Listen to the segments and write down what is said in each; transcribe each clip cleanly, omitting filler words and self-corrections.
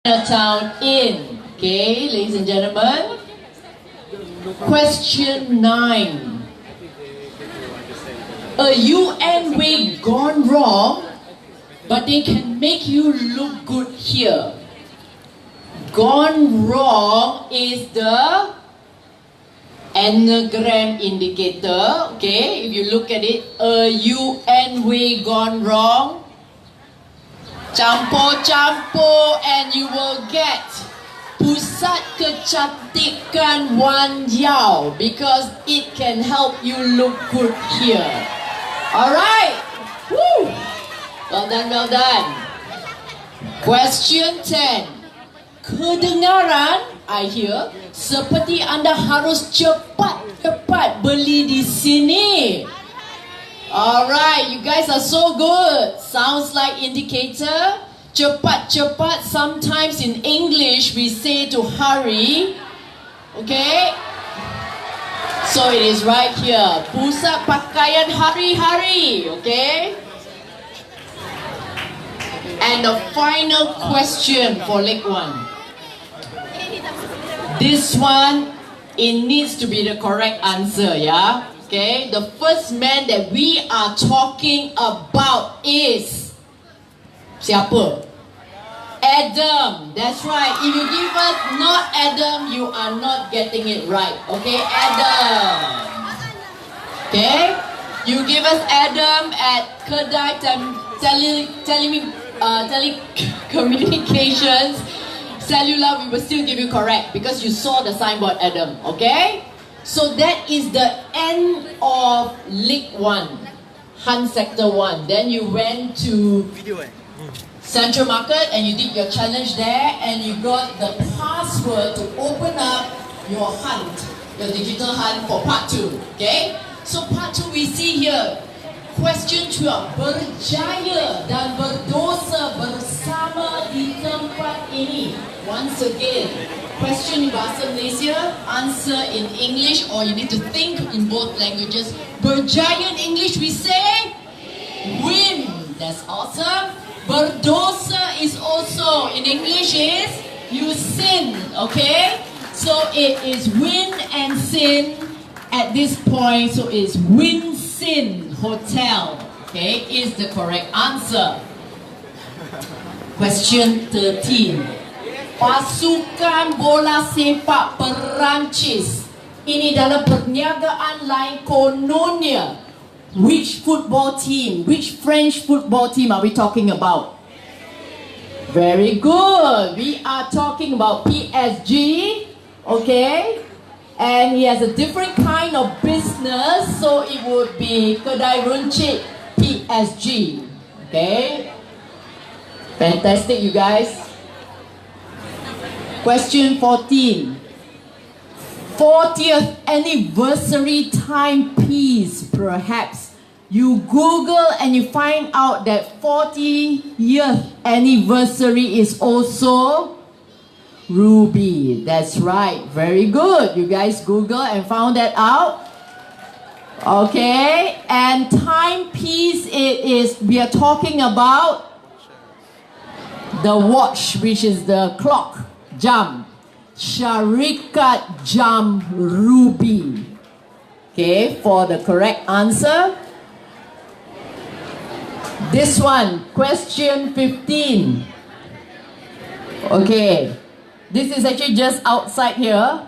Town in. Okay, ladies and gentlemen. Question 9. A UN way gone wrong, but they can make you look good here. Gone wrong is the anagram indicator. Okay, if you look at it, a UN way gone wrong. Campur-campur and you will get Pusat Kecantikan Wan Yao because it can help you look good here. Alright? Woo! Well done, well done. Question 10. Kedengaran, I hear, seperti anda harus cepat-cepat beli di sini. Alright, you guys are so good. Sounds like indicator. Cepat-cepat, sometimes in English we say to hurry. Okay? So it is right here. Pusat pakaian hari-hari. Okay? And the final question for leg 1. This one, it needs to be the correct answer, yeah? Okay, the first man that we are talking about is siapa? Adam. That's right. If you give us not Adam, you are not getting it right. Okay, Adam. Okay, you give us Adam at Kedai Telecommunications Cellular, we will still give you correct because you saw the signboard Adam. Okay. So that is the end of League 1, Han Sector 1. Then you went to Central Market and you did your challenge there and you got the password to open up your hunt, your digital hunt for part 2. Okay? So part 2 we see here, question 12. Berjaya dan berdosa bersama di tempat ini. Once again, question in Bahasa Malaysia, answer in English, or you need to think in both languages. Berjaya in English we say win. That's awesome. Berdosa is also in English is you sin. Okay, so it is win and sin at this point. So it's win sin hotel. Okay, is the correct answer. Question 13. Pasukan bola sepak Perancis ini dalam perniagaan lain kononnya. Which football team, which French football team are we talking about? Very good. We are talking about PSG. Okay. And he has a different kind of business. So it would be Kedai Runcit PSG. Okay. Fantastic, you guys. Question 14. 40th anniversary timepiece, perhaps. You Google and you find out that 40th anniversary is also Ruby. That's right. Very good. You guys Google and found that out. Okay. And timepiece, it is, we are talking about the watch, which is the clock. Jam. Syarikat Jam Ruby. Okay, for the correct answer. This one, question 15. Okay, this is actually just outside here.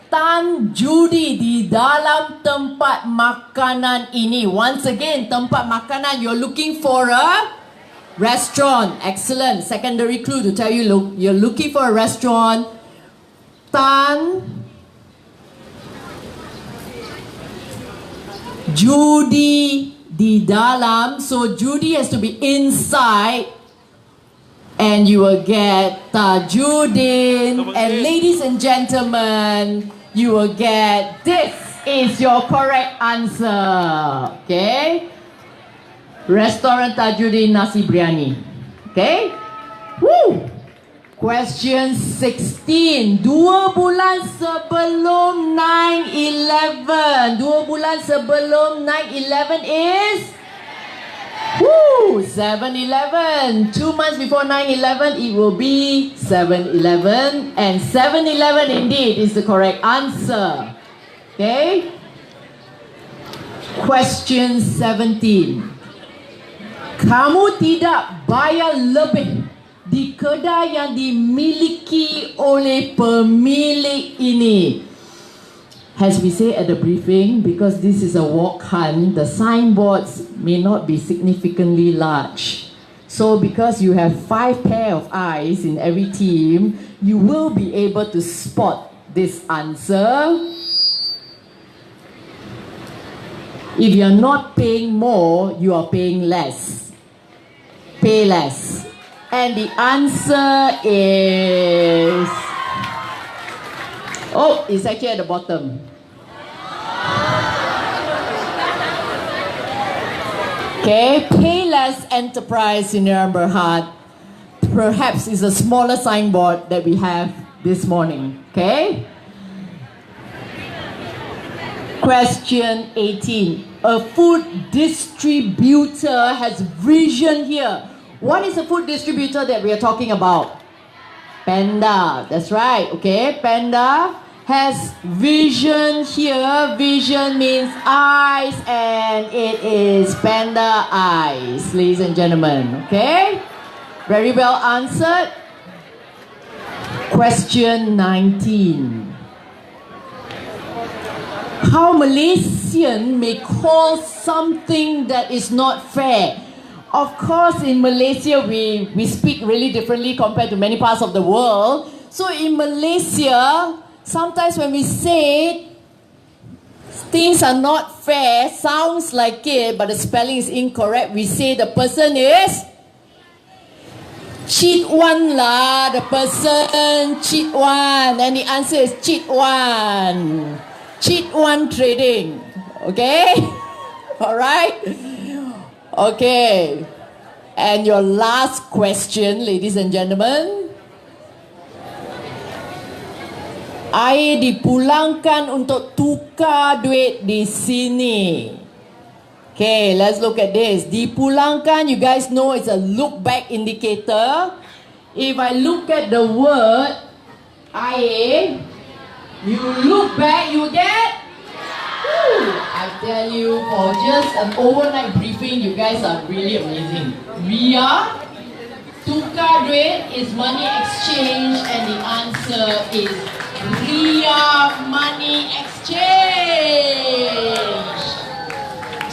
Tan judi di dalam tempat makanan ini. Once again, tempat makanan, you're looking for a restaurant. Excellent. Secondary clue to tell you you're looking for a restaurant. Tan judi di dalam. So judi has to be inside. And you will get Tajudin. And ladies and gentlemen, you will get, this is your correct answer. Okay. Restaurant Tajudin Nasi Biryani. Okay? Woo! Question 16. 2 bulan sebelum 9/11. 2 bulan sebelum 9/11 is Woo! 7-Eleven. 2 months before 9/11, it will be 7-Eleven. And 7-Eleven indeed is the correct answer. Okay? Question 17. Kamu tidak bayar lebih di kedai yang dimiliki oleh pemilik ini. As we say at the briefing, because this is a walk hunt, the signboards may not be significantly large. So because you have 5 pair of eyes in every team, you will be able to spot this answer. If you're not paying more, you are paying less. Pay less. And the answer is... Oh, it's actually at the bottom. Okay, Payless Enterprise in Berhad perhaps is a smaller signboard that we have this morning. Okay? Question 18. A food distributor has vision here. What is a food distributor that we are talking about? Panda. That's right. Okay, Panda has vision here. Vision means eyes, and it is Panda eyes, ladies and gentlemen. Okay? Very well answered. Question 19. How Malaysian may call something that is not fair. Of course, in Malaysia, we speak really differently compared to many parts of the world. So in Malaysia, sometimes when we say things are not fair, sounds like it, but the spelling is incorrect, we say the person is cheat one lah, the person cheat one, and the answer is cheat one. Cheat one trading. Okay? Alright? Okay. And your last question, ladies and gentlemen. Air dipulangkan untuk tukar duit di sini. Okay, let's look at this. Dipulangkan, you guys know it's a look back indicator. If I look at the word air, you look back, you get? Woo, I tell you, for just an overnight briefing, you guys are really amazing. Ria, tukar duit is money exchange, and the answer is Ria money exchange.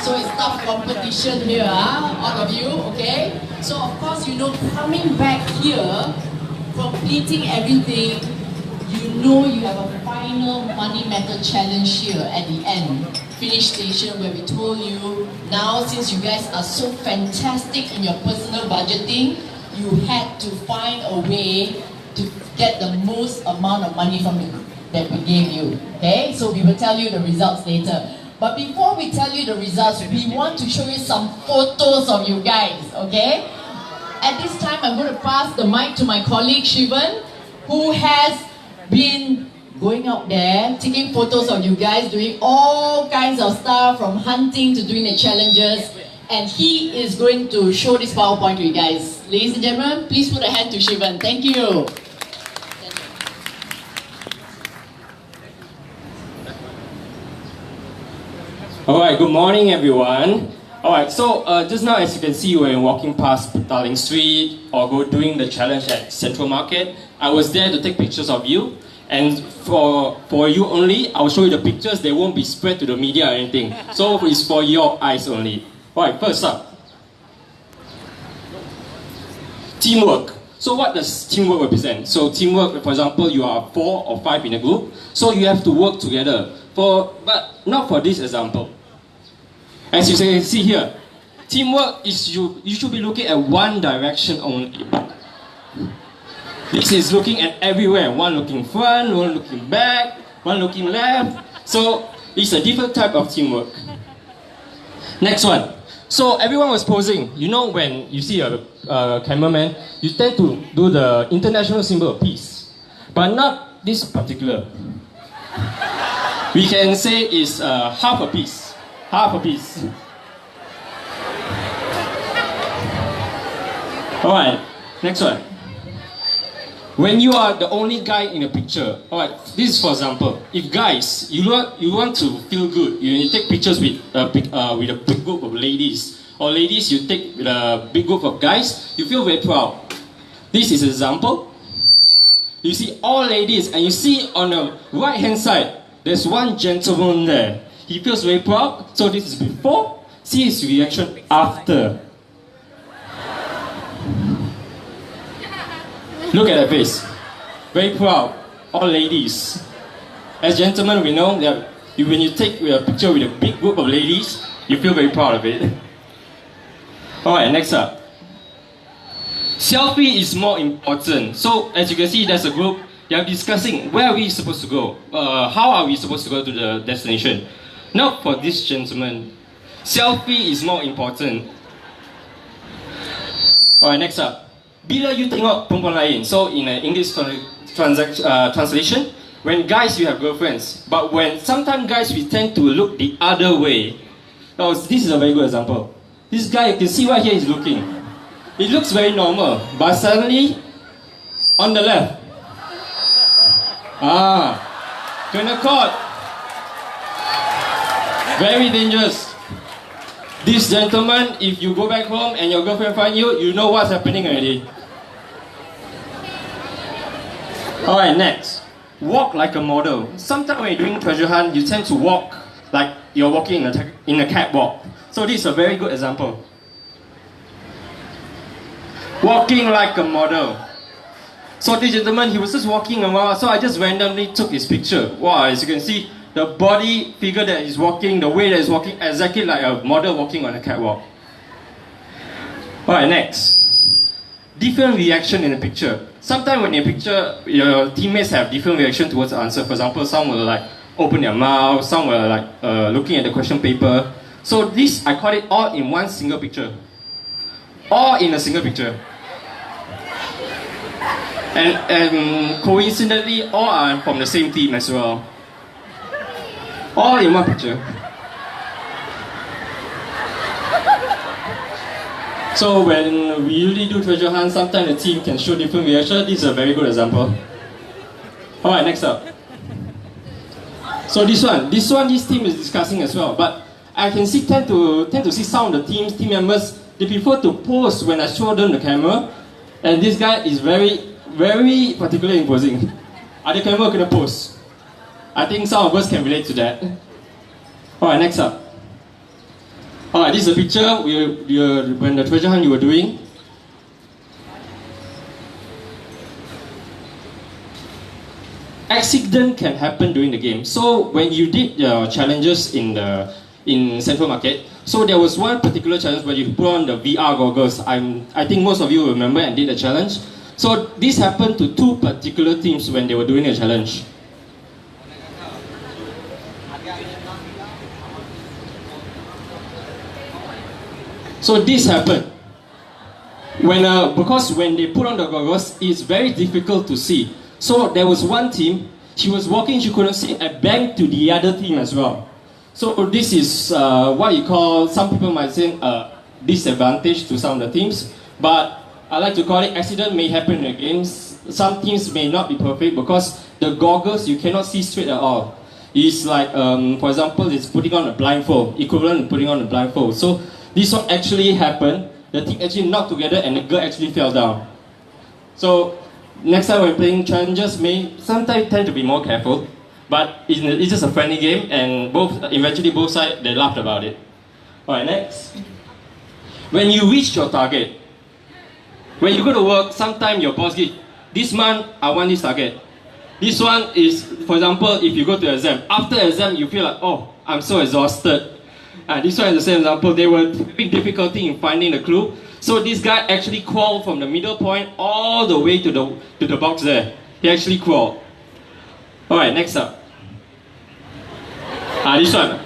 So it's tough competition here, all of you, okay? So of course, you know, coming back here, completing everything, you know you have a final money matter challenge here at the end. Finish station where we told you, now since you guys are so fantastic in your personal budgeting, you had to find a way to get the most amount of money from it that we gave you. Okay, so we will tell you the results later. But before we tell you the results, we want to show you some photos of you guys, okay? At this time, I'm going to pass the mic to my colleague Shivan, who has been going out there, taking photos of you guys, doing all kinds of stuff, from hunting to doing the challenges, and he is going to show this PowerPoint to you guys. Ladies and gentlemen, please put a hand to Shivan. Thank you. Alright, good morning everyone. Alright, so just now as you can see, when walking past Darling Street or doing the challenge at Central Market, I was there to take pictures of you. And for you only, I'll show you the pictures. They won't be spread to the media or anything. So it's for your eyes only. Alright, first up. Teamwork. So what does teamwork represent? So teamwork, for example, you are 4 or 5 in a group. So you have to work together. But not for this example. As you can see here, teamwork is you should be looking at one direction only. This is looking at everywhere. One looking front, one looking back, one looking left. So it's a different type of teamwork. Next one. So everyone was posing. You know when you see a cameraman, you tend to do the international symbol of peace. But not this particular. We can say it's half a piece. Half a piece. Alright, next one. When you are the only guy in a picture, alright, this is for example, if guys, you want to feel good, you take pictures with a big group of ladies, or ladies you take with a big group of guys, you feel very proud. This is an example. You see all ladies, and you see on the right hand side, there's one gentleman there. He feels very proud, so this is before, see his reaction after. Look at that face. Very proud. All ladies. As gentlemen, we know that when you take a picture with a big group of ladies, you feel very proud of it. Alright, next up. Selfie is more important. So, as you can see, there's a group. They are discussing where are we supposed to go. How are we supposed to go to the destination. Now, for this gentleman, selfie is more important. Alright, next up. Bila you tengok perempuan lain. So in an English translation, when guys you have girlfriends, but when sometimes guys we tend to look the other way. Now this is a very good example. This guy, you can see right here he's looking. It looks very normal, but suddenly on the left, kena caught. Very dangerous. This gentleman, if you go back home and your girlfriend find you, you know what's happening already. Alright, next. Walk like a model. Sometimes when you're doing treasure hunt, you tend to walk like you're walking in a catwalk. So this is a very good example. Walking like a model. So this gentleman, he was just walking around, so I just randomly took his picture. Wow, as you can see, the body figure that is walking, the way that is walking, exactly like a model walking on a catwalk. Alright, next. Different reaction in a picture. Sometimes when in a picture, your teammates have different reaction towards the answer. For example, some will like open their mouth, some will like looking at the question paper. So this, I call it all in one single picture. All in a single picture. And coincidentally, all are from the same team as well. All in one picture. So when we usually do treasure hunt, sometimes the team can show different reactions. This is a very good example. Alright, next up. So this team is discussing as well. But I can see tend to see some of the team members, they prefer to pose when I show them the camera. And this guy is very, very particular in posing. Ada camera kena pose. I think some of us can relate to that. Alright, next up. Alright, this is a picture when the treasure hunt you were doing. Accident can happen during the game. So when you did your challenges in Central Market, so there was one particular challenge where you put on the VR goggles. I think most of you remember and did the challenge. So this happened to two particular teams when they were doing a challenge. So this happened because when they put on the goggles, it's very difficult to see. So there was one team, she was walking, she couldn't see, and banged to the other team as well. So this is what you call, some people might say, disadvantage to some of the teams. But I like to call it accident may happen in the games. Some teams may not be perfect because the goggles you cannot see straight at all. It's like, for example, it's putting on a blindfold, equivalent to putting on a blindfold. So this one actually happened. The team actually knocked together and the girl actually fell down. So next time when playing challenges, may sometimes tend to be more careful. But it's just a friendly game, and eventually both sides they laughed about it. Alright, next. When you reach your target, when you go to work, sometimes your boss gives, this month I want this target. This one is, for example, if you go to exam, after exam you feel like, oh, I'm so exhausted. And this one is the same example. They were having difficulty in finding the clue. So this guy actually crawled from the middle point all the way to the box there. He actually crawled. Alright, next up. This one.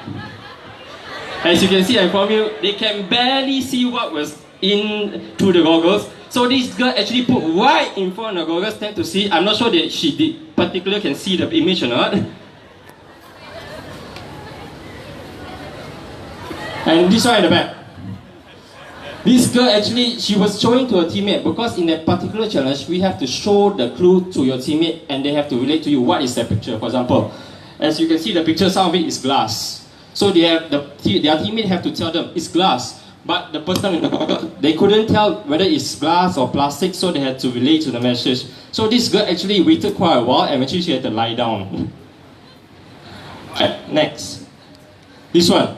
As you can see, I inform you, they can barely see what was in through the goggles. So this girl actually put right in front of the goggles, tend to see. I'm not sure that she particularly can see the image or not. And this one in the back. This girl actually, she was showing to her teammate because in that particular challenge, we have to show the clue to your teammate and they have to relate to you what is that picture. For example, as you can see the picture, some of it is glass. So their teammate have to tell them it's glass. But the person in the goggle, they couldn't tell whether it's glass or plastic, so they had to relate to the message. So this girl actually waited quite a while and eventually she had to lie down. Right, next. This one.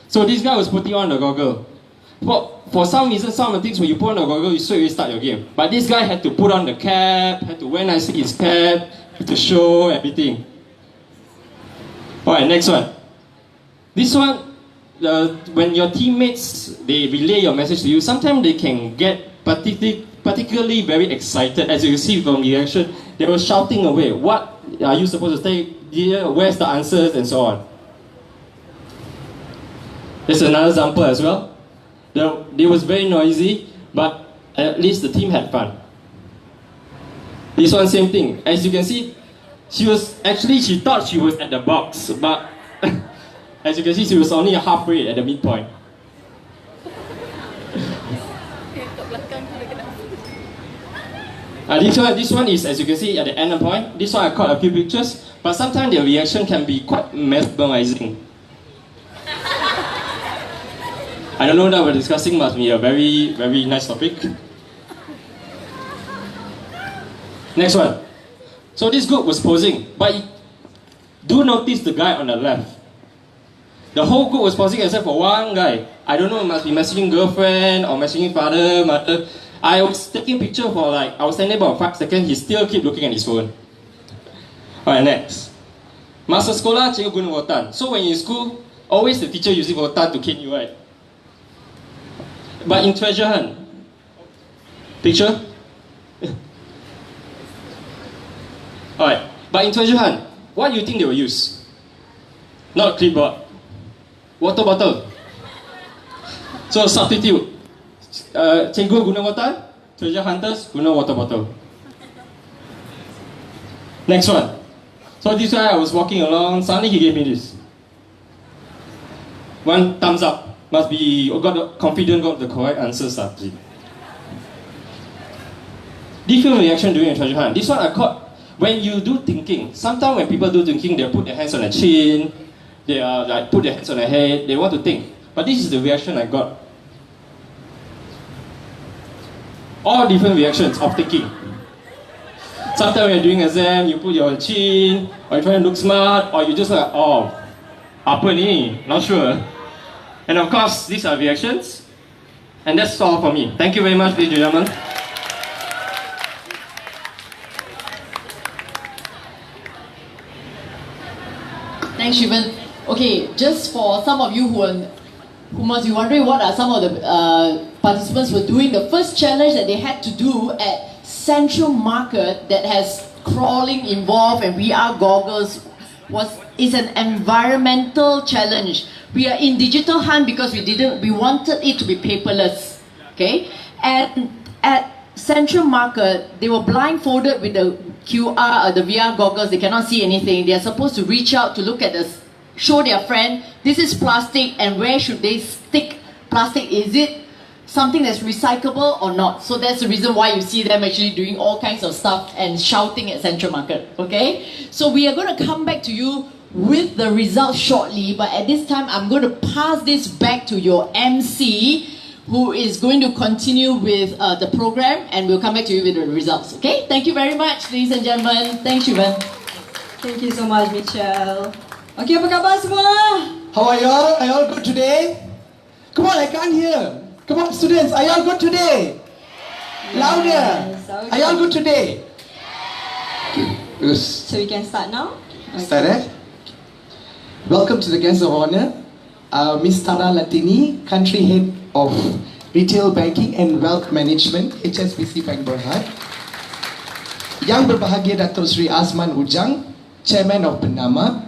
So this guy was putting on the goggle. For some reason, some of the things when you put on the goggle, you straight away start your game. But this guy had to put on the cap, had to wear nicely his cap, had to show everything. Alright, next one. This one, when your teammates, they relay your message to you, sometimes they can get particularly very excited. As you can see from the reaction, they were shouting away. What are you supposed to say here? Where's the answers? And so on. There's another example as well. It was very noisy, but at least the team had fun. This one, same thing. As you can see, she thought she was at the box, but as you can see, she was only halfway at the midpoint. This one is, as you can see, at the end point. This one I caught a few pictures, but sometimes their reaction can be quite mesmerizing. I don't know that we're discussing, must be a very, very nice topic. Next one. So this group was posing, but do notice the guy on the left. The whole group was posing except for one guy. I don't know, must be messaging girlfriend or messaging father, mother. I was taking picture for I was standing about 5 seconds, he still keep looking at his phone. Alright, next. Masa sekolah, cikgu guna rotan. So when you're in school, always the teacher using rotan to cane you, right? But in treasure hunt, picture? Alright, but in treasure hunt, what do you think they will use? Not clipboard. Water bottle. So substitute. Cikgu guna rotan, treasure hunters guna water bottle. Next one. So this guy, I was walking along, suddenly he gave me this. One thumbs up. Must be confident got the correct answers. Different reaction during a treasure hunt. This one I caught when you do thinking. Sometimes when people do thinking, they put their hands on their chin, they put their hands on their head, they want to think. But this is the reaction I got. All different reactions of thinking. Sometimes when you're doing exam, you put your chin, or you're trying to look smart, or you just like, oh, apa ni? Not sure. And of course, these are reactions. And that's all for me. Thank you very much, ladies and gentlemen. Thanks, Shivan. Okay, just for some of you who must be wondering what are some of the participants were doing, the first challenge that they had to do at Central Market that has crawling involved and VR goggles is an environmental challenge. We are in digital hunt because we wanted it to be paperless. Okay? And at Central Market, they were blindfolded with the QR, the VR goggles. They cannot see anything. They are supposed to reach out to look at this, show their friend, this is plastic, and where should they stick plastic? Is it something that's recyclable or not? So that's the reason why you see them actually doing all kinds of stuff and shouting at Central Market. Okay? So we are going to come back to you with the results shortly, but at this time I'm going to pass this back to your MC, who is going to continue with the program, and we'll come back to you with the results. Okay? Thank you very much, ladies and gentlemen. Thanks, Shivan. Thank you so much, Michelle. Okay, apa khabar semua? How are y'all? Are y'all good today? Come on, I can't hear. Come on, students, are y'all good today? Yes, Louder. okay. Are y'all good today? Yes. So we can start now? Okay. Start, eh? Welcome to the guest of honor, Miss Tara Latini, Country Head of Retail Banking and Wealth Management, HSBC Bank Berhad. Yang berbahagia Dato' Sri Azman Ujang, Chairman of Bernama.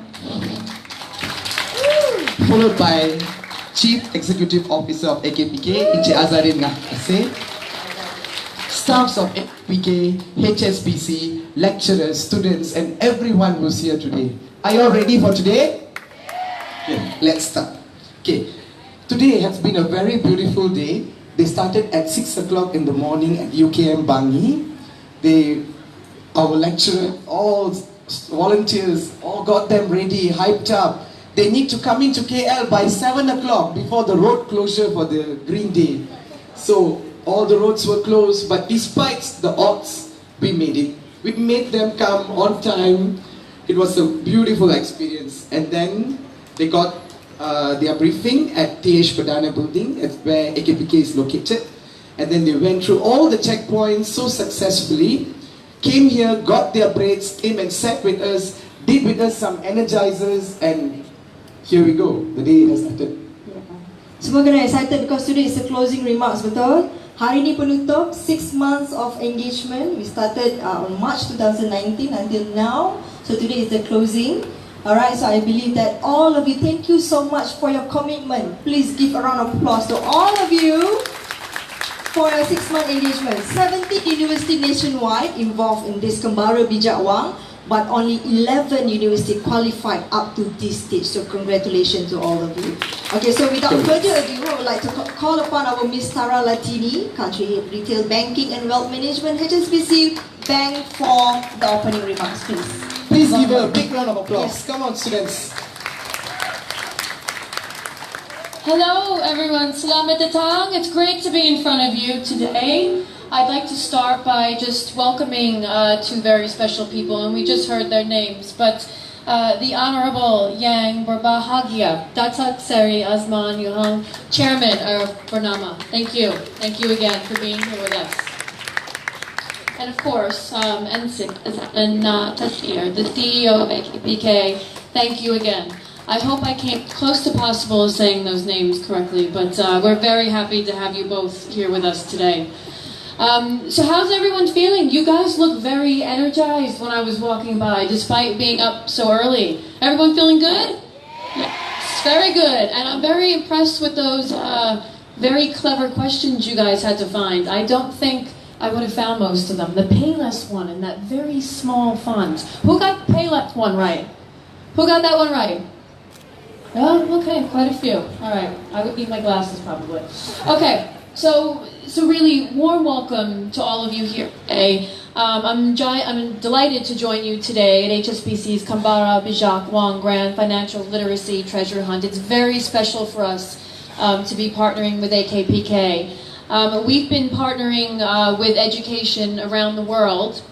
Followed by Chief Executive Officer of AKPK, Encik Azarin Ngah. Staffs of AKPK, HSBC, lecturers, students, and everyone who's here today. Are you all ready for today? Yeah, let's start. Okay, today has been a very beautiful day They started at 6 o'clock in the morning at UKM Bangi. Our lecturer, all volunteers, all got them ready, hyped up. They need to come into KL by 7 o'clock before the road closure for the Green Day. So all the roads were closed, but despite the odds, we made it. We made them come on time. It was a beautiful experience. And then they got their briefing at TH Perdana building, where AKPK is located. And then they went through all the checkpoints so successfully, came here, got their breaks, came and sat with us, did with us some energizers, and here we go. The day has started. Semua kena excited because today is the closing remarks, betul? Hari ini penutup 6 months of engagement. We started on March 2019 until now. So today is the closing. Alright, so I believe that all of you, thank you so much for your commitment. Please give a round of applause to all of you for your 6-month engagement. 70 universities nationwide involved in this Kembara Bijak Wang, but only 11 universities qualified up to this stage. So congratulations to all of you. Okay, so without further ado, I would like to call upon our Miss Tara Latini, Country Head Retail Banking and Wealth Management, HSBC Bank, for the opening remarks, please. Please give her a big round of applause. Yes. Come on, students. Hello everyone, selamat datang. It's great to be in front of you today. I'd like to start by just welcoming two very special people, and we just heard their names, but the Honorable Yang Berbahagia Datuk Seri Azman Yuhang, Chairman of Bernama. Thank you again for being here with us. And of course, Ensign Tashir, the CEO of AKPK, thank you again. I hope I came close to possible saying those names correctly, but we're very happy to have you both here with us today. So how's everyone feeling? You guys look very energized when I was walking by, despite being up so early. Everyone feeling good? Yes, very good. And I'm very impressed with those very clever questions you guys had to find. I don't think I would have found most of them. The Payless one in that very small font. Who got the Payless one right? Who got that one right? Oh, okay, quite a few. All right, I would need my glasses probably. Okay, so really warm welcome to all of you here today. I'm delighted to join you today at HSBC's Kembara Bijak Wang Grand Financial Literacy Treasure Hunt. It's very special for us to be partnering with AKPK. We've been partnering with education around the world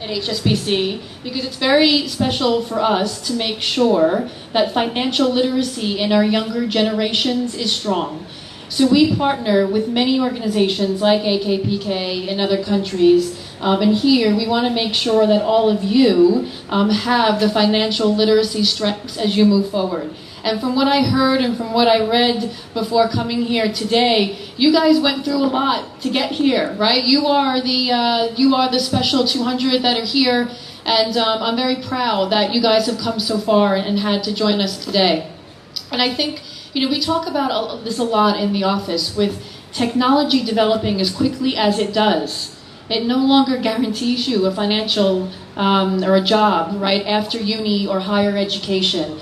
at HSBC because it's very special for us to make sure that financial literacy in our younger generations is strong. So we partner with many organizations like AKPK in other countries, and here we want to make sure that all of you have the financial literacy strengths as you move forward. And from what I heard and from what I read before coming here today, you guys went through a lot to get here, right? You are the special 200 that are here, and I'm very proud that you guys have come so far and had to join us today. And I think, we talk about this a lot in the office. With technology developing as quickly as it does, it no longer guarantees you a financial or a job right after uni or higher education,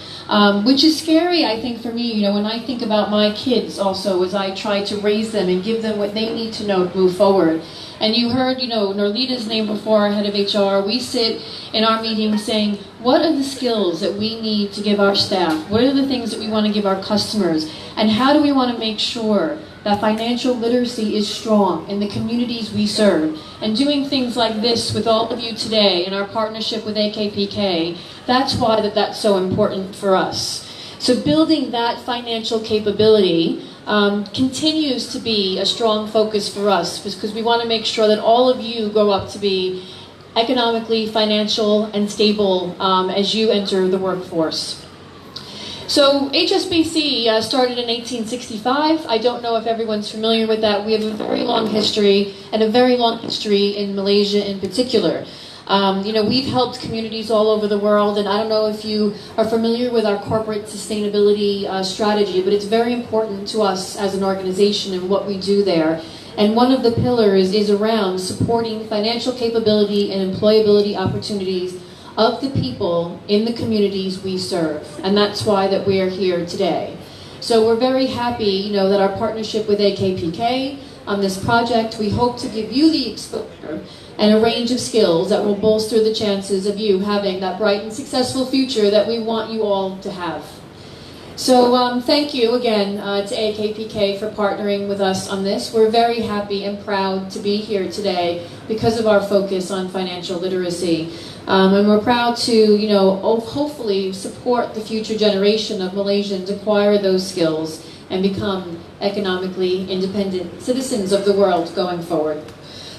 which is scary, I think, for me. When I think about my kids also, as I try to raise them and give them what they need to know to move forward. And you heard, Norlita's name before, our head of HR. We sit in our meetings saying, what are the skills that we need to give our staff? What are the things that we want to give our customers? And how do we want to make sure that financial literacy is strong in the communities we serve? And doing things like this with all of you today in our partnership with AKPK, that's why that's so important for us. So building that financial capability continues to be a strong focus for us, because we want to make sure that all of you grow up to be economically, financial, and stable as you enter the workforce. So HSBC started in 1865. I don't know if everyone's familiar with that. We have a very long history, and a very long history in Malaysia in particular. We've helped communities all over the world, and I don't know if you are familiar with our corporate sustainability strategy, but it's very important to us as an organization and what we do there. And one of the pillars is around supporting financial capability and employability opportunities of the people in the communities we serve. And that's why that we are here today. So we're very happy, that our partnership with AKPK on this project, we hope to give you the exposure and a range of skills that will bolster the chances of you having that bright and successful future that we want you all to have. So thank you again to AKPK for partnering with us on this. We're very happy and proud to be here today because of our focus on financial literacy. And we're proud to, hopefully support the future generation of Malaysians acquire those skills and become economically independent citizens of the world going forward.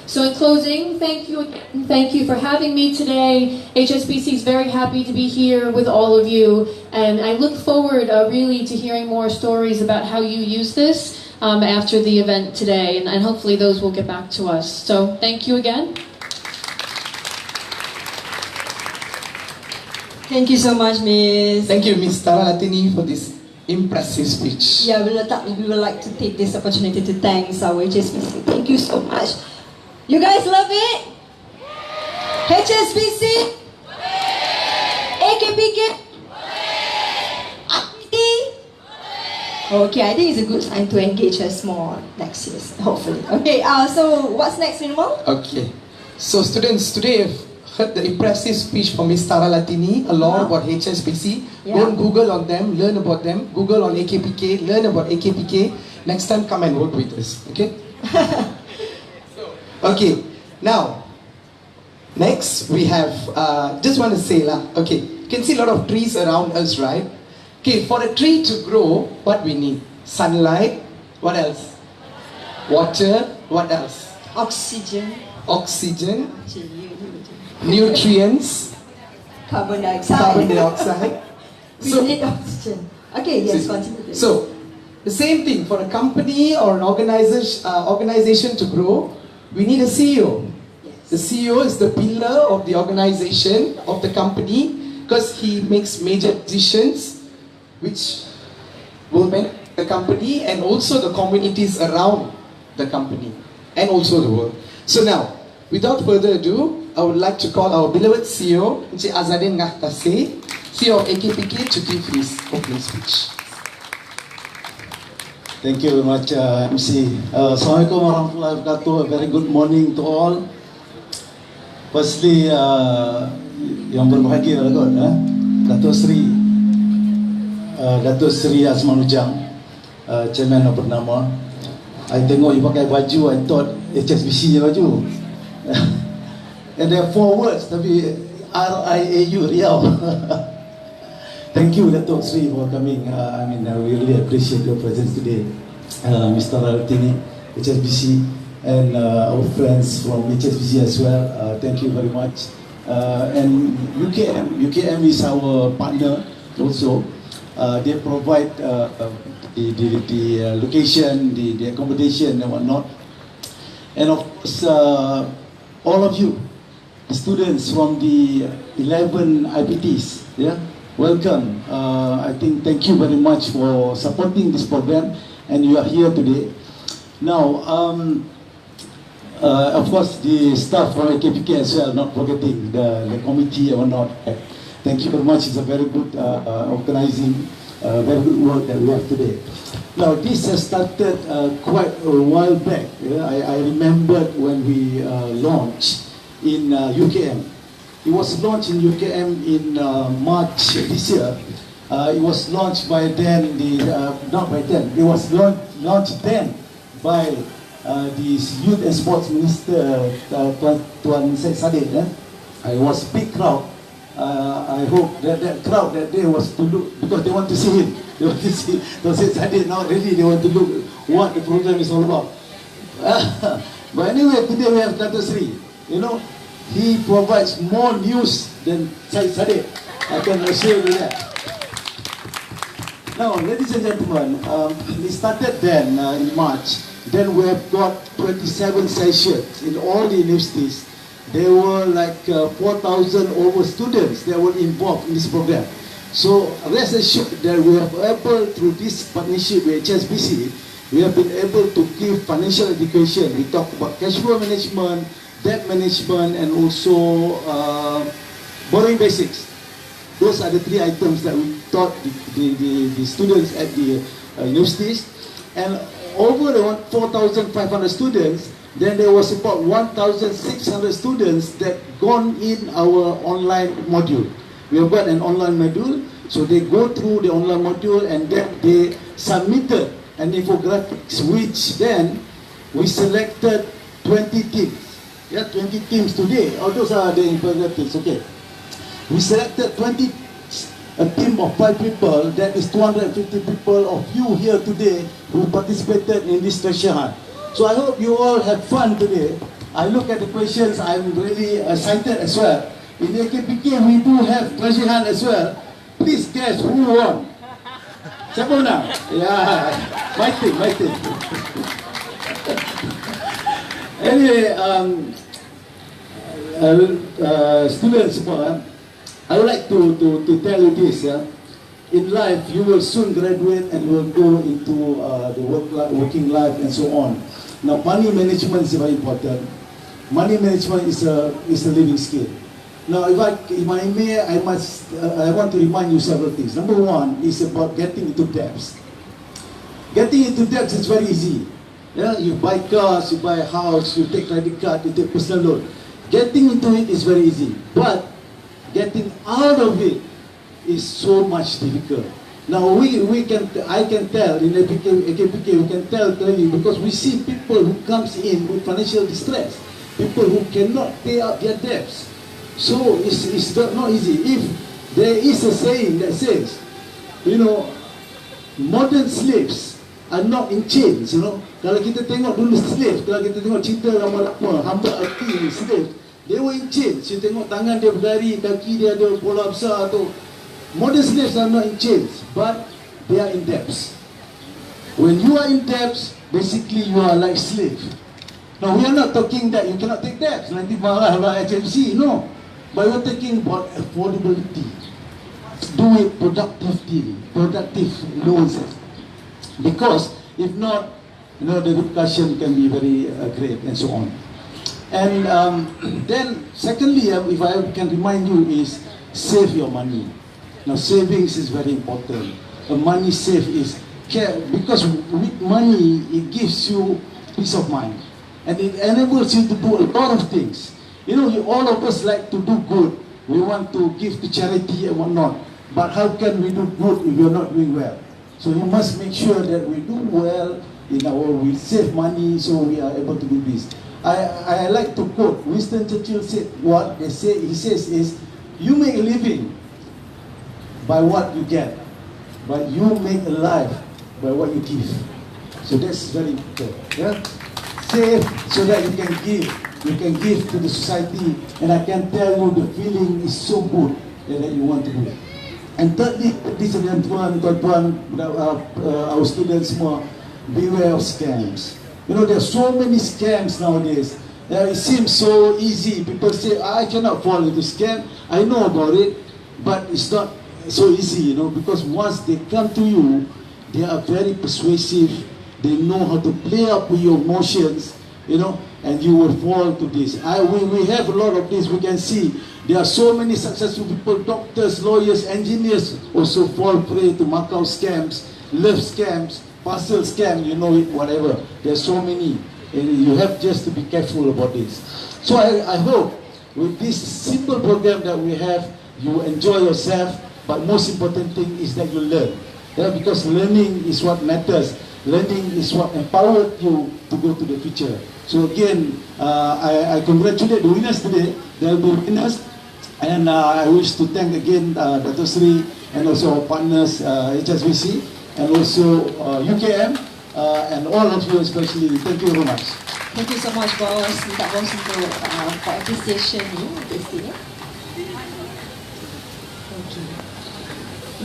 So in closing, thank you again. Thank you for having me today. HSBC is very happy to be here with all of you. And I look forward really to hearing more stories about how you use this after the event today. And hopefully those will get back to us. So thank you again. Thank you so much, Miss. Thank you, Miss Tara Latini, for this impressive speech. Yeah, we would like to take this opportunity to thank our HSBC. Thank you so much. You guys love it? HSBC? AKPK? Okay, I think it's a good time to engage us more next year, hopefully. Okay, so what's next, Minimal? Okay. So students, today I've heard the impressive speech from Miss Tara Latini, a lot about HSBC. Yeah. Go and Google on them, learn about them. Google on AKPK, learn about AKPK. Next time, come and work with us. Okay? Okay. Now, next we have, just want to say, okay, you can see a lot of trees around us, right? Okay, for a tree to grow, what we need? Sunlight. What else? Water. What else? Oxygen. Oxygen. Nutrients. Carbon dioxide. Carbon dioxide. We need oxygen. Okay, yes, continue. So, the same thing for a company or an organization to grow, we need a CEO. Yes. The CEO is the pillar of the organization, of the company, because he makes major decisions which will benefit the company and also the communities around the company and also the world. So now, without further ado, I would like to call our beloved CEO, Encik Azadin Ngahtase, CEO of AKPK, to give his opening speech. Thank you very much, MC. Assalamualaikum warahmatullahi wabarakatuh. A very good morning to all. Firstly, yang berbahagia lah kot, Datuk Sri Azman Ujang, Chairman of Bernama. I tengok you pakai baju, I thought HSBC je baju. And there are 4 words, tapi RIAU, Riau. Thank you, Datuk Sri, for coming. We really appreciate your presence today. Mr. Altini, HSBC, and our friends from HSBC as well. Thank you very much. And UKM is our partner also. They provide the location, the accommodation and whatnot. And of course, all of you, the students from the 11 IPTs, welcome. I think thank you very much for supporting this program, and you are here today. Now, of course, the staff from AKPK as well, not forgetting the committee or not. Thank you very much. It's a very good organizing, very good work that we have today. Now, this has started quite a while back. I remembered when we launched in UKM. It was launched in UKM in March this year. It was launched by then, not by then, it was launched then by the Youth and Sports Minister, Tuan Syed Sadid. It was a big crowd. I hope that crowd that day was to look, because they want to see him. They want to see Tuan Syed Sadid. Now really they want to look what the program is all about. But anyway, today we have Datuk Sri. He provides more news than Syed Sadid. I can assure you that. Now, ladies and gentlemen, we started then in March. Then we have got 27 sessions in all the universities. There were like 4,000 over students that were involved in this program. So rest assured that we have able, through this partnership with HSBC, we have been able to give financial education. We talk about cash flow management, debt management, and also borrowing basics. Those are the 3 items that we taught the students at the universities, and over 4,500 students. Then there was about 1,600 students that gone in our online module. We have got an online module, so they go through the online module and then they submitted an infographics, which then we selected 20 teams. Yeah, 20 teams today. All those are the infographics. Okay, we selected 20. A team of 5 people, that is 250 people of you here today who participated in this treasure hunt. So I hope you all had fun today. I look at the questions, I'm really excited as well. In the AKPK, we do have treasure hunt as well. Please guess who won? Siapa menang? Yeah, my team. Anyway, students, I would like to tell you this. In life, you will soon graduate and will go into the working life and so on. Now, money management is very important. Money management is a living skill. Now, if I may, I want to remind you several things. Number one is about getting into debts. Getting into debts is very easy. Yeah, you buy cars, you buy a house, you take credit card, you take personal loan. Getting into it is very easy, but getting out of it is so much difficult. Now I can tell in AKPK, we can tell clearly because we see people who comes in with financial distress, people who cannot pay out their debts. So it's not easy. If there is a saying that says, modern slaves are not in chains. Kalau kita tengok dulu slave, kalau kita tengok cerita lama-lama, hamba arti slave, they were in chains. You tengok tangan dia berlari, kaki dia ada bola besar tu. Modern slaves are not in chains, but they are in debts. When you are in debts, basically you are like slave. Now we are not talking that you cannot take debts. Nanti marah lah HMC, no. But we are talking about affordability. Do it productive loans. Because if not, the repercussion can be very great and so on. And then secondly, if I can remind you, is save your money. Now savings is very important. Money save is care, because with money it gives you peace of mind and it enables you to do a lot of things. All of us like to do good. We want to give to charity and whatnot. But how can we do good if we are not doing well? So we must make sure that we do well we save money so we are able to do this. I like to quote Winston Churchill said what he says is, you make a living by what you get, but you make a life by what you give. So that's very important. Yeah? Save so that you can give to the society, and I can tell you the feeling is so good that you want to do it. And thirdly, ladies and gentlemen, our students more, beware of scams. There are so many scams nowadays. It seems so easy. People say, I cannot fall into scam. I know about it, but it's not so easy, because once they come to you, they are very persuasive. They know how to play up with your emotions, and you will fall to this. We have a lot of this. We can see there are so many successful people, doctors, lawyers, engineers also fall prey to Macau scams, love scams, parcel scam, whatever. There's so many. You have just to be careful about this. So I hope with this simple program that we have, you enjoy yourself, but most important thing is that you learn. Because learning is what matters. Learning is what empowered you to go to the future. So again, I congratulate the winners today. There will be winners. And I wish to thank again Dr. Sri and also our partners, HSBC, and also UKM, and all of you especially. Thank you very much. Thank you so much, boss. Minta boss untuk for appreciation ni, okay.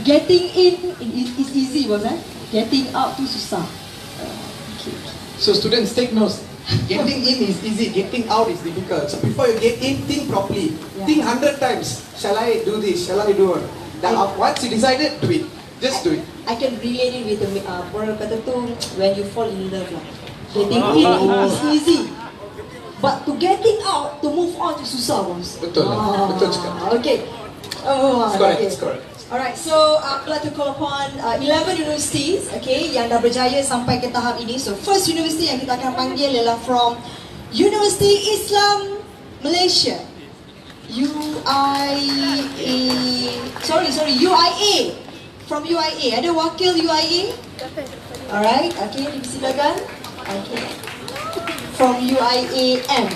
Getting in is easy, boss. Getting out tu susah. Okay. So students, take notes. Getting in is easy, getting out is difficult. So before you get in, think properly. Yeah. Think 100 times. Shall I do this? Shall I do it? Then once you decided, do it. Just do it. I can relate it with the orang kata tu, when you fall in love lah. Getting in is easy, but to getting out, to move on tu susah, bos. Betul lah. Betul cakap. Okay. It's correct. It's correct. Alright, so I'd like to call upon 11 universities, okay, yang dah berjaya sampai ke tahap ini. So first university yang kita akan panggil ialah from University Islam Malaysia. UIA. From UIA. Ada wakil UIA? Alright, okay, dipersilakan. Okay. From UIAM.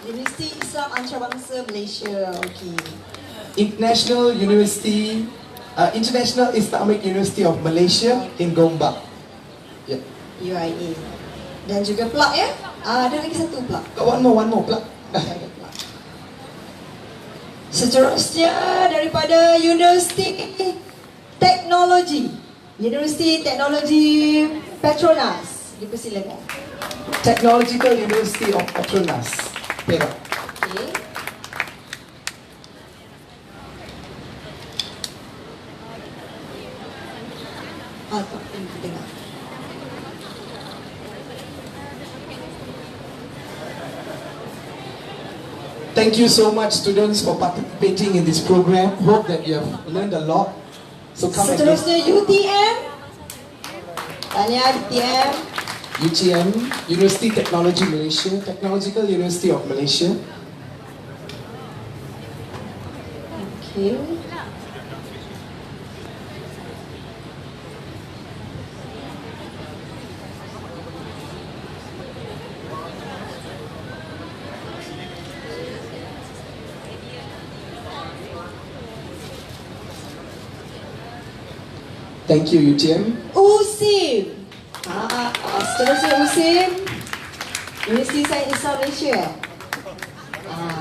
University Islam Antarabangsa Malaysia. Okay. International Islamic University of Malaysia in Gombak. Yeah. UIA. Dan juga plug ya. Ada lagi satu plug. Got one more plug. Ada plug. Seterusnya daripada University Teknologi. University Teknologi Petronas. Dipersilakan. Technological University of Petronas, Perak. Okay. Tak, ini dengar. Thank you so much, students, for participating in this program. Hope that you have learned a lot. So come again. Seterusnya UTM. Tanya UTM. UTM, University Technology Malaysia, Technological University of Malaysia. Okay. Thank you, UTM. USIM. Seterusnya USIM. Universiti Sains Islam Malaysia.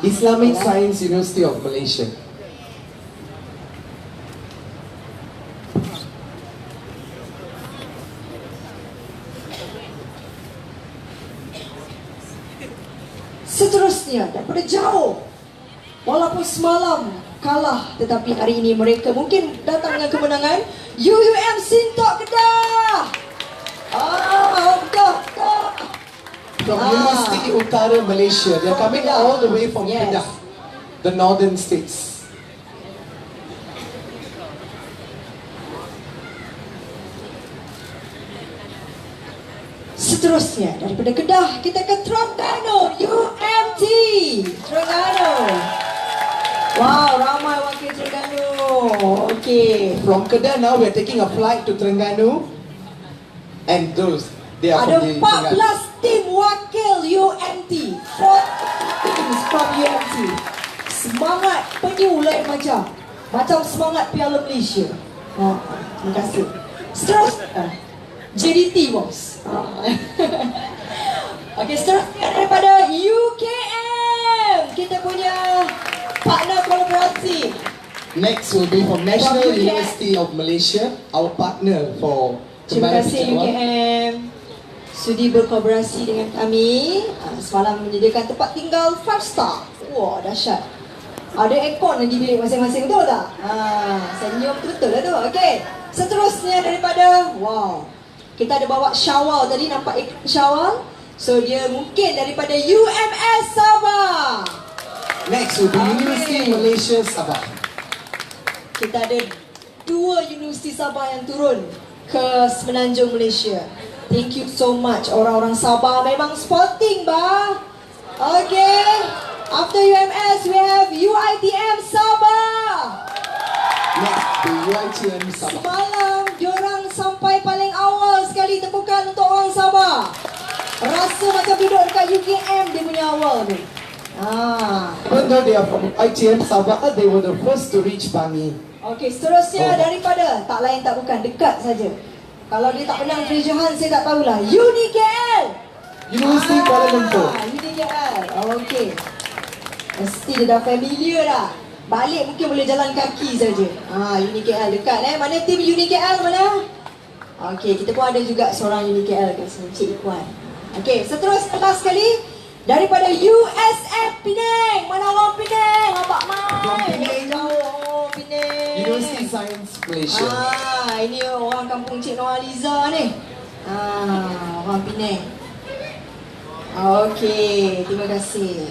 Islamic Science University of Malaysia. Seterusnya daripada jauh, walaupun semalam kalah, tetapi hari ini mereka mungkin datang dengan kemenangan. UUM Sintok Kedah. Kedah. From University Utara Malaysia. They are coming all the way from Yes. Kedah, the northern states. Seterusnya daripada Kedah kita ke Terengganu, UMT Terengganu. Wow, ramai wakil Terengganu. Okay. From Kedah now we are taking a flight to Terengganu, and those they are Ada from the Terengganu. 14 tim wakil UMT. 14 teams from UMT. Semangat penyu lain macam semangat Piala Malaysia. Terima kasih. Seterusnya JDT bos. Okey, seterusnya daripada UKM. Kita punya partner kolaborasi. Next will be from National From UKM. University of Malaysia, our partner for Terima Kembara kasih Bijak Wang. UKM sudi berkolaborasi dengan kami. Semalam menyediakan tempat tinggal 5 star. Wah, dahsyat. Ada aircon di bilik masing-masing, betul tak? Senyum betul lah tu. Okey, seterusnya daripada kita ada bawa syawal tadi, nampak iklan syawal. So dia mungkin daripada UMS Sabah. Next will be University Malaysia Sabah. Kita ada 2 universiti Sabah yang turun ke Semenanjung Malaysia. Thank you so much orang-orang Sabah, memang sporting bah. Okay, after UMS we have UITM Sabah. Next the UITM Sabah. Semalam diorang sampai paling awal sekali, tepukan untuk orang Sabah. Rasa macam duduk dekat UKM dia punya awal ni. Even though they are from UITM Sabah, they were the first to reach Bangi. Okey, seterusnya daripada tak lain tak bukan, dekat saja. Kalau dia tak menang treasure hunt, saya tak tahulah. UniKL. University Kuala Lumpur. UniKL. Okey. Mesti dia dah familiar dah. Balik mungkin boleh jalan kaki saja. UniKL dekat Mana tim UniKL mana? Okey, kita pun ada juga seorang UniKL kat sini, Cik Ikwan. Okey, seterusnya last sekali daripada USM Penang. Mana orang Penang? Nampak mai. From Penang. Jauh Penang. University Science Malaysia. Ini orang kampung Cik Noah Liza ni. Orang Penang. Okey, terima kasih.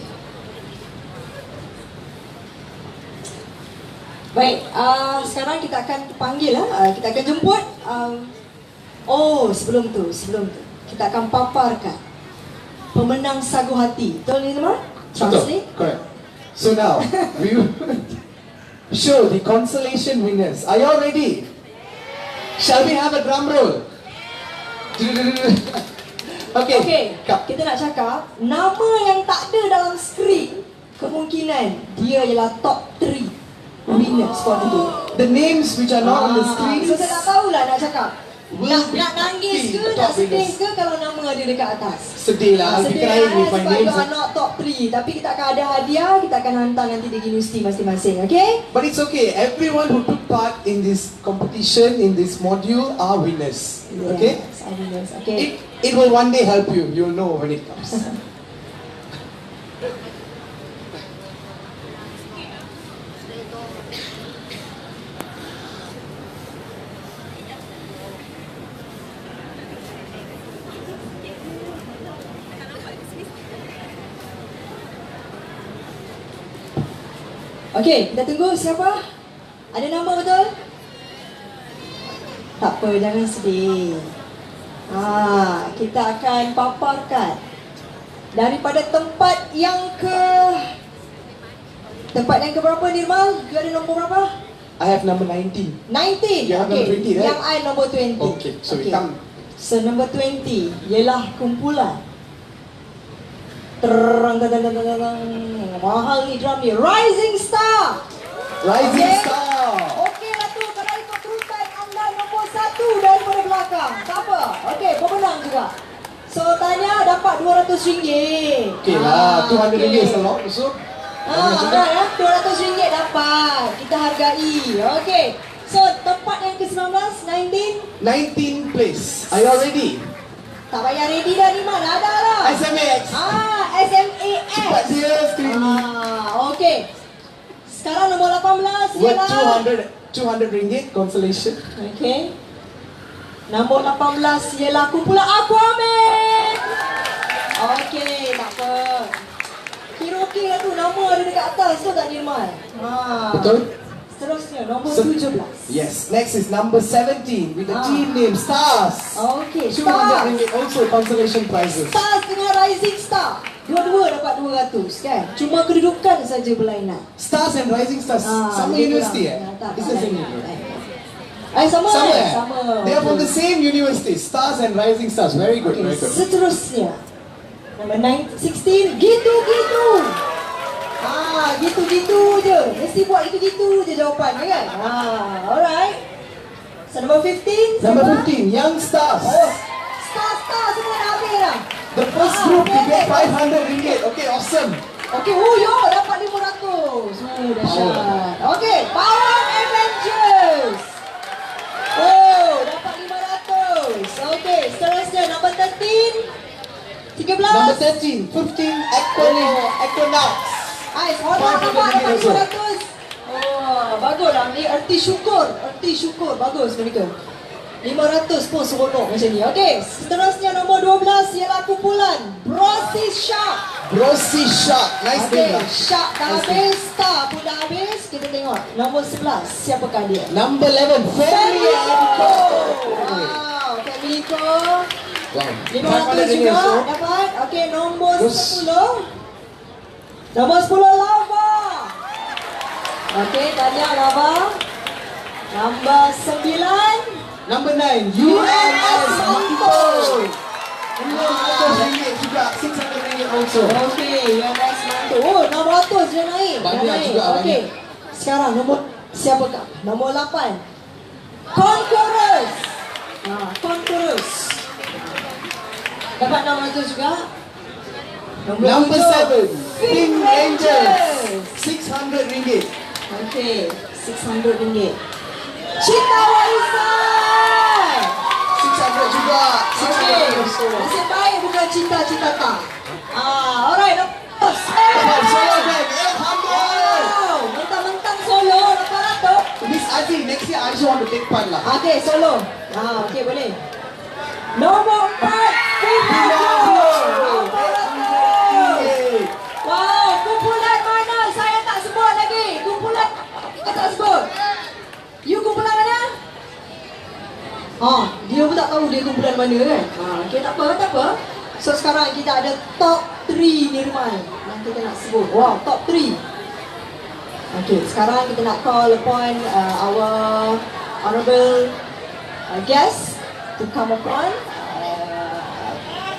Baik, sekarang kita akan panggil kita akan jemput sebelum tu kita akan paparkan pemenang sagu hati. Betul ni teman? Translate. Correct. So now we will show the consolation winners. Are you all ready? Shall we have a drum roll? Okay. Kita nak cakap nama yang tak ada dalam skrin, kemungkinan dia ialah top 3 winners for today. The names which are not on the screen. So saya tak tahulah nak cakap will be nak nangis ke, the nak top sedih winners. ke kalau nama ada dekat atas. Sedih lah. I'll be Sedih crying with my sebab names. you are not top 3. Tapi kita akan ada hadiah, kita akan hantar nanti di universiti masing-masing, okay? But it's okay. Everyone who took part in this competition, in this module, are winners. Okay? Yes, are winners, okay. It will one day help you. You'll know when it comes. Okay, kita tunggu siapa? Ada nama betul? Tak apa, jangan sedih. Kita akan paparkan daripada tempat yang berapa, Nirmal? You ada nombor berapa? I have number 19. 19. You have number 20, right? Yang I nombor 20. Okay, so we come. So number 20 ialah kumpulan. Mahal ni drum ni. Rising Star. Rising Okay. Star. Okey lah tu, kalau ikut kerutan anda nombor 1 daripada belakang. Tak apa. Okey, pemenang juga. So tanya dapat RM200. Okay lah, RM200 is a lot. So, alright, RM200 dapat. Kita hargai. Okey. So tempat yang ke-19, 19 place. Are you all ready? tak payah ready dah ni mana ada lah. SMAX. SMAX. Cepat dia screen ni. Okey. Sekarang nombor 18 Worth ialah RM200 consolation. okey. Nombor 18 ialah kumpulan Aquaman. Okey, tak apa. Kira okey lah tu, nama ada dekat atas tu tak Nirmal? Betul? Seterusnya nombor 17. Yes. Next is number 17 with the team name Stars. Okey, RM200 Stars. also consolation prizes. Stars dengan Rising Star. Dua-dua dapat 200 kan? Cuma kedudukan saja berlainan. Stars and Rising Stars. Sama lebih university kurang. Tak, It's tak the same lain. university. Sama Sama eh? eh? Sama. They are from the same university. Stars and Rising Stars. Very good, very good. Seterusnya nombor 16, gitu-gitu. Gitu-gitu je. Mesti buat gitu-gitu je jawapannya kan? Alright. So number 15, Number siapa? 15, Young Stars. Star semua dah habis dah. The first group to get RM500. Okay, awesome. Okay, dapat 500. Dahsyat. Okay, Power Avengers. Dapat 500. Okay, seterusnya number 13. 13. Number 13, 15 Aquanauts. Dapat 500. Bagus lah. Ni erti syukur. Bagus mereka. 500 pun seronok macam ni. Okey, seterusnya nombor 12 ialah kumpulan Brosy Shark. Brosy Shark. Nice Okey, name lah. Shark dah habis, Star pun dah habis. Kita tengok nombor 11, siapakah dia? Number 11, Family and Co. Wow, Family Co. Wow. 500 juga dapat. Okey, nombor 10. Nombor 10 Lava. Okey, tanya Lava. Nombor 9. Number 9, UMS Mampo. RM600 juga, RM600 also. Okey, UMS Mantu. 600 dia naik. Banyak juga, Okey. Sekarang nombor siapakah? Nombor 8. Conquerors. Conquerors. Dapat 600 juga. Number 7, Pink Rangers. RM600. Okey, RM600. Cita Warisan. 600 juga. Okey, 600 also. nasib baik bukan cita-cita tak. Alright, lepas. Solo bag, RM800. Wow, mentang-mentang solo 800. Miss Aziz, next year I also want to take part lah. Okey, solo. Okey, boleh. Nombor 4, Wow, kumpulan mana? Saya tak sebut lagi. Kumpulan kita tak sebut. Dia pun tak tahu dia kumpulan mana kan. Okay, tak apa. So sekarang kita ada top 3 Nirmal yang kita nak sebut. Wow, top 3. Okay, sekarang kita nak call upon our honorable guest to come upon.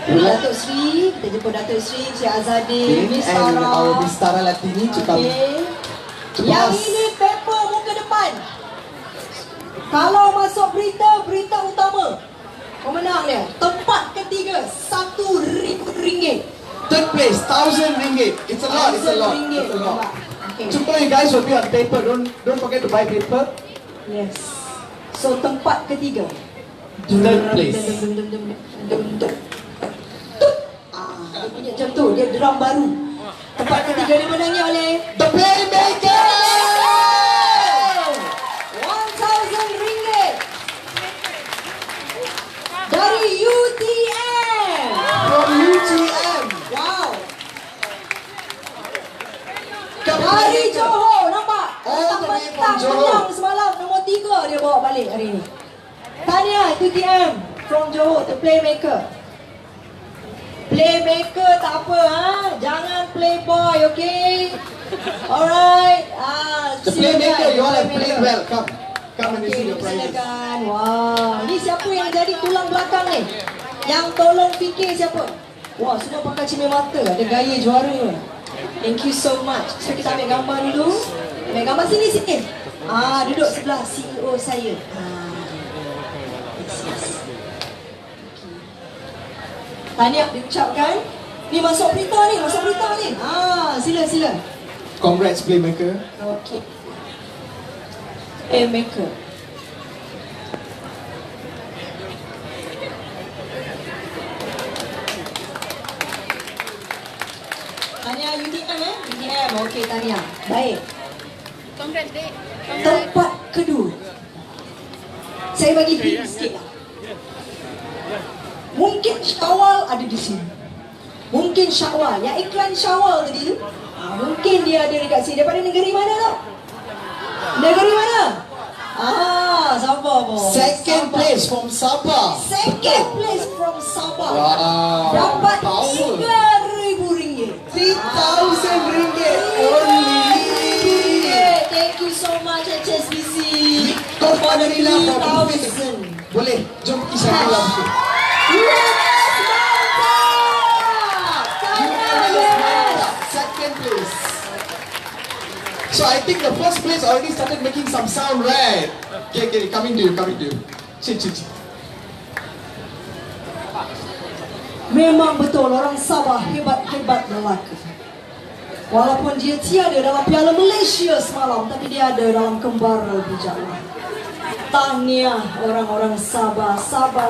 Datuk Sri, kita jumpa Datuk Sri, Cik Azadin, Miss And Tara. our Miss Tara Latini to come. Yang ini paper muka depan. Kalau masuk berita utama, pemenang dia tempat ketiga RM1,000. Third place, RM1,000. It's a lot. Okay. Tomorrow you guys will be on paper. Don't forget to buy paper. Yes. So tempat ketiga. Third place. Dia punya macam tu, dia drum baru. Tempat ketiga dimenangi oleh The Playmaker. RM1,000 dari UTM. From UTM. Wow. Dari Johor, nampak? All the way from Johor. Menang semalam, nombor 3 dia bawa balik hari ni. Tahniah UTM from Johor, the Playmaker. Playmaker tak apa, jangan playboy, okay? Alright. The Playmaker, you all have played well. Come and receive your prizes. Silakan. Wah, ni siapa yang jadi tulang belakang ni? Yang tolong fikir siapa? Wah, semua pakai cermin mata, ada gaya juara. Thank you so much. So kita ambil gambar dulu. Ambil gambar sini. Duduk sebelah CEO saya. Yes. Tahniah diucapkan. Ni masuk berita ni. Sila. Congrats, Playmaker. Okey. Playmaker. Tahniah UTM UTM. Okey, tahniah. Baik. Congrats, Dek. Tempat kedua. Saya bagi hint sikit lah. Mungkin Syawal ada di sini. Mungkin Syawal. Yang iklan Syawal tadi tu, mungkin dia ada dekat sini. Daripada negeri mana tau? Negeri mana? Sabah bos. Second place from Sabah. Second place from Sabah. Wow. Dapat Power. RM3,000. RM3,000 only. Thank you so much HSBC. Kau Fadila for 3,000. Boleh, jom pergi Syawal. Second place. So I think the first place already started making some sound, right? Okay, coming to you. Cik. Memang betul orang Sabah hebat lelaki. Walaupun dia tiada dalam Piala Malaysia semalam, tapi dia ada dalam Kembara Bijak Wang. Tahniah orang-orang Sabah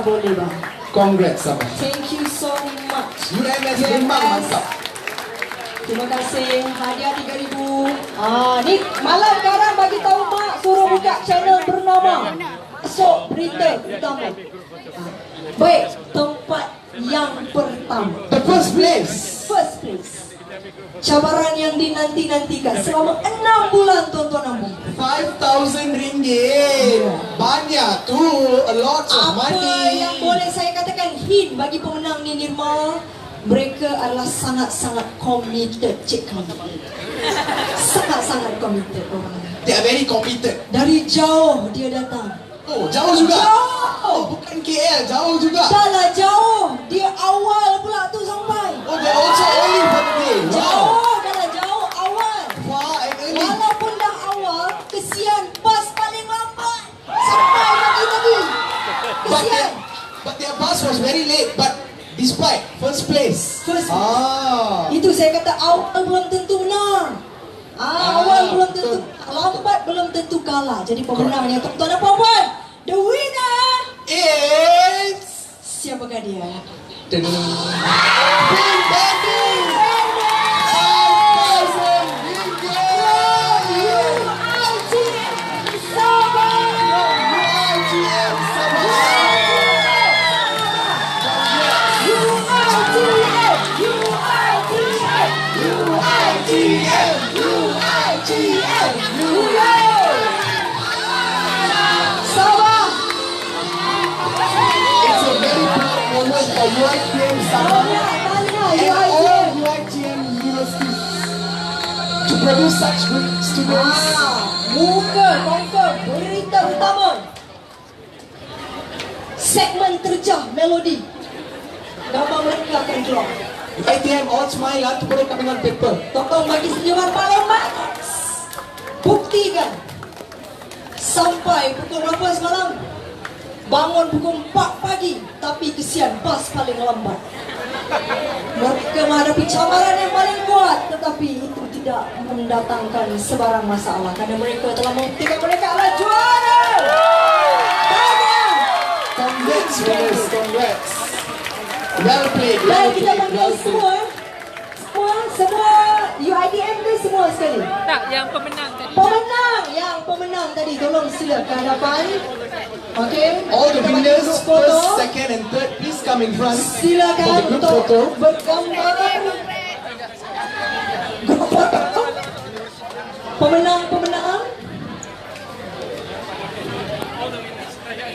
boleh bang. Congrats, Sabah. Thank you so much. UMS memang mantap. Terima kasih. Hadiah RM3,000. Ni malam sekarang bagi tahu mak suruh buka channel bernama Esok Berita Utama. Baik, tempat yang pertama. The first place. Cabaran yang dinanti-nantikan selama 6 bulan tuan-tuan dan puan. RM5,000. Banyak tu, a lot of Apa money. yang boleh saya katakan hint bagi pemenang ni Nirmal, mereka adalah sangat-sangat committed, cik kami. Sangat-sangat committed orang. They are very committed. Dari jauh dia datang. Oh, jauh juga. Jauh. Bukan KL, jauh juga. Dah lah jauh. Dia awal pula tu sampai. Oh, they also early for the day. Wow. Jauh, dah lah jauh awal. Wah, and early. Walaupun dah awal, kesian bas paling lambat. Sampai lagi tadi. Kesian. But their bus was very late. But despite first place. Itu saya kata awal belum tentu menang. Awal belum tentu, lambat belum tentu kalah. Jadi pemenangnya tuan-tuan dan puan-puan, the winner is siapakah dia? Big Daddy. UITM Tanya, and all UITM universities to produce such good students. Muka, confirm. Berita utama. Segmen terjah melodi. Nama mereka akan keluar. UITM all smile lah, tomorrow coming on paper. Tolong bagi senyuman paling manis. Buktikan. Sampai pukul berapa semalam? Bangun pukul 4 pagi. Tapi kesian bas paling lambat. Mereka menghadapi cabaran yang paling kuat. Tetapi itu tidak mendatangkan sebarang masalah. Kerana mereka telah membuktikan mereka adalah juara. Congrats, winners, congrats. Well played, Dan well kita played, panggil well played. semua UITM ke semua sekali? Tak, yang pemenang tadi. Yang pemenang tadi, tolong sila ke hadapan. Okay. All the Kita winners, bagi grup foto. first, second and third, please come in front for Silakan the group untuk photo. bergambar. Grup foto. Pemenang.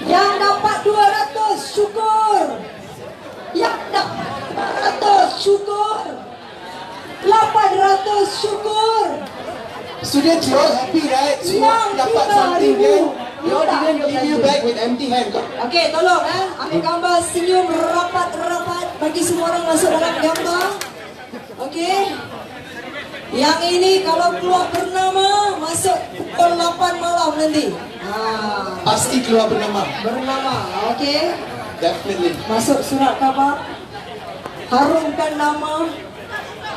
Yang dapat 200 syukur. Yang dapat 200 syukur. 800 syukur. Students, you all happy, right? Semua Yang dapat 3,000. something kan? You all Tak, didn't leave you back with empty hand. Okey, tolong ambil gambar senyum rapat-rapat bagi semua orang masuk dalam gambar. Okey. Yang ini kalau keluar bernama masuk pukul 8 malam nanti. Pasti keluar bernama. Bernama, okey. Definitely. Masuk surat khabar. Harumkan nama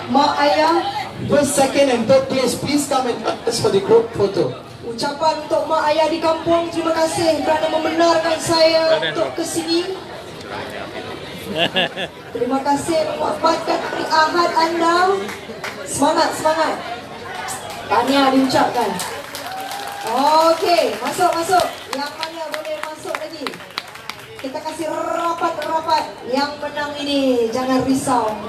mak ayah. First, second and third place, please come and join us for the group photo. Ucapan untuk mak ayah di kampung, terima kasih kerana membenarkan saya untuk ke sini. Terima kasih memanfaatkan hari Ahad anda. Semangat. Tahniah diucapkan. Okey, masuk. Yang mana boleh masuk lagi? Kita kasih rapat. Yang menang ini jangan risau.